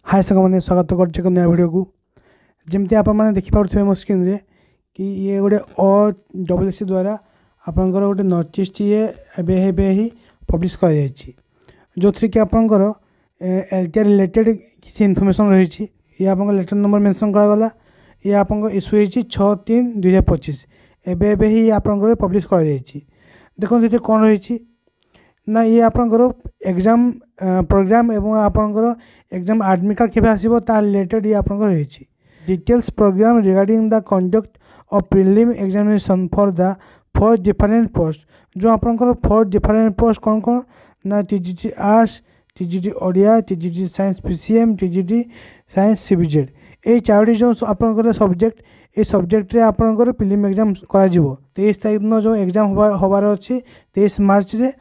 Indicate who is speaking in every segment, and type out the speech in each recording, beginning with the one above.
Speaker 1: हाय साथी स्वागत करछे एक नया वीडियो को जमती आप देखिपे मो स्क्रीन रे कि ये गोटे OSSC द्वारा आपंकर गोटे नोटिस ही पब्लिश कर जो थी कि आपंकर एलटीआर रिलेटेड किसी इनफॉरमेशन रही ये आप लेटर नंबर मेंशन करागला ये आप इश्यू होती 6/3/2025 एवं ही आपंकर पब्लिश कर देखो ये कौन रही ना ये आपंकर एग्जाम प्रोग्राम एवं आपंकर एग्जाम एडमिट कार्ड केबे आसीबो ता रिलेटेड ये आपंकर रही details program regarding the conduct of prelim examination for the 4 different post जो आपंकर 4 डिफरेंट पोस्ट कौन कौन ना TGT arts TGT Odia TGT science PCM TGT science CBZ ये चारोटी जो आपंकर सब्जेक्ट ये सब्जेक्ट रे आपंकर प्रीलिम एग्जाम करा जिवो 23 तारिख दिन जो एग्जाम होबार अछि 23 मार्च रे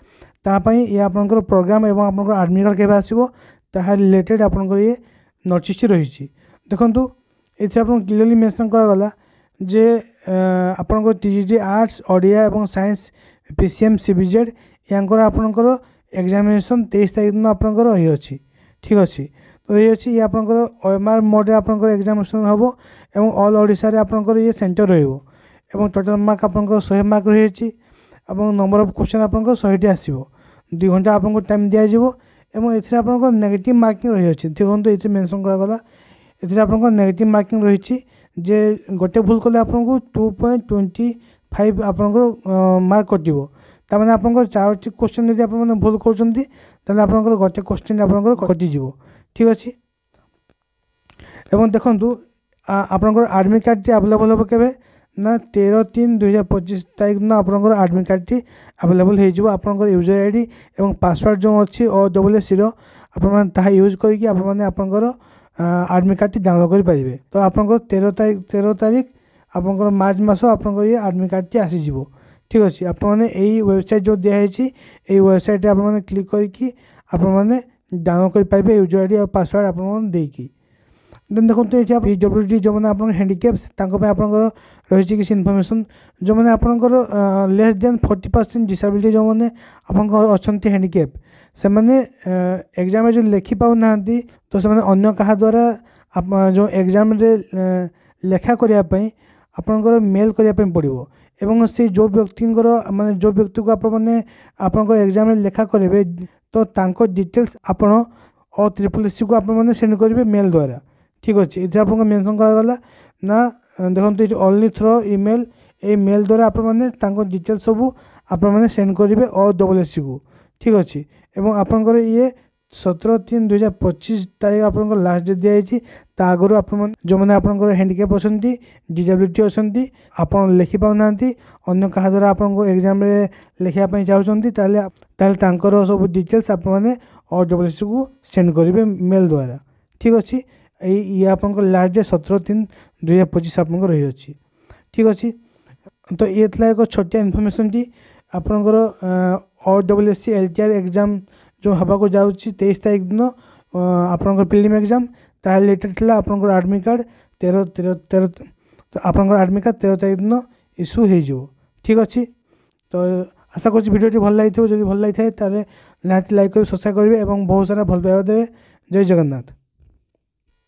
Speaker 1: तापाई ये आपंकर प्रोग्राम एवं आपंकर एडमिट कार्ड केबे आसीबो ताहा रिलेटेड आपंकर ये नोटिस रही देखंतु एथि आपन क्लियरली मेंशन करा गला जे आपंकर टीजीटी आर्ट्स ओडिया एवं साइंस पीसीएम सीबीजेड यांकर आपंकर एग्जामिनेशन 23 तारिख दिन आपंकर रही अछि ठीक अछि तो ये अछि ये आपंकर ओएमआर मोड रे आपंकर एग्जामिनेशन होबो एवं ऑल ओडिसा रे आपंकर ये सेंटर रहइबो एवं टोटल मार्क आपंकर 100 मार्क रही अछि एवं नंबर ऑफ क्वेश्चन आपंकर 100 टी आसीबो 2 घंटा आपंकर टाइम दिया जिवो एवं एथि आपंकर नेगेटिव मार्किंग रही अछि देखंतु एथि मेंशन करा गला एथि आपंकर नेगेटिव मार्किंग रही जे गोटे भूल कले आपको 2.25 आपंकर मार्क कटिबो ता माने आपंकर 4टी क्वेश्चन यदि आपन माने भूल करछंती ताले आपंकर गोटे क्वेश्चन आपंकर कटि जिवो ठीक अछि एवं देखंतु आपंकर एडमिट कार्ड टी अवेलेबल हो केबे ना 13/3/2025 तारिख दिन आपंकर एडमिट कार्ड टी अवेलेबल हो जिवो आपंकर यूजर आईडी एवं पासवर्ड जो अछि OSSC रो आपन माने ताहा यूज करिकि आपन माने आपंकर एडमिट कार्ड टी डाउनलोड करि परिबे तो आपंकर 13 तारिख आपंकर मार्च मास आपंकर ये एडमिट कार्ड टी आसी जिवो ठीक अछि आपन माने एई वेबसाइट जो दिया हेछि एई वेबसाइट रे आपन माने क्लिक करिकि आपन माने डाउनलोड करि पाइबे यूजर आईडी और पासवर्ड आपन माने देकी देन देखो तो ये पीडब्ल्यूडी जो मैंने आपन हैंडिकैप आपंकर रही किसी इनफॉरमेशन जो मैंने आपंकर लेस देन 40% डिसेबिलिटी जो मैंने आपंकर अच्छा हैंडिकैप से मैंने एग्जाम जो लिखि पाऊ ना तो से अन्य कहा द्वारा जो एग्जाम रे लेखा करने आपंकर मेल करने पड़ो एवं से जो व्यक्ति माने जो व्यक्ति को आपंकर एग्जाम रे लेखा करेंगे तो तांको डिटेल्स आपण OSSC को आप सेंड करेंगे मेल द्वारा ठीक अच्छे ये आप मेंशन करागला ना देखो ये ओनली थ्रो ईमेल ए मेल द्वारा आप डिटेल सब आप सेंड करेंगे OSSC को ठीक अच्छे एवं आपंकर ये 17/3/2025 तारीख आपंकर लास्ट डेट दिखाई आगु आप जो मैंने आपंकर हैंडिकैप अच्छा डिसेबिलिटी अच्छा आप लिखि पाऊना अन्य कहा द्वारा आपको एग्जाम रे लिखापी चाहते सब डिटेल्स आप OSSC को सेंड करेंगे मेल द्वारा ठीक अच्छे ये आपंकर लास्ट डेट 17/3/2025 आपंकर रही अच्छी ठीक अच्छे तो ये एक छोटिया इनफॉरमेशन टी आपंकर OSSC LTR एग्जाम जो हवा को जाऊँगी 23 तारिख दिन आपंकर प्रीलिम एग्जाम ता रिलेटेड थी आपंकर एडमिट कार्ड 13 तो आपंकर एडमिट कार्ड 13 तारिख दिन इश्यू हो ठीक अच्छे तो आशा कर भिडियो भल लगी जो भल लगी था निहाती लाइक कर सब्सक्राइब करेंगे और बहुत सारा भल पाइबा देवे जय जगन्नाथ।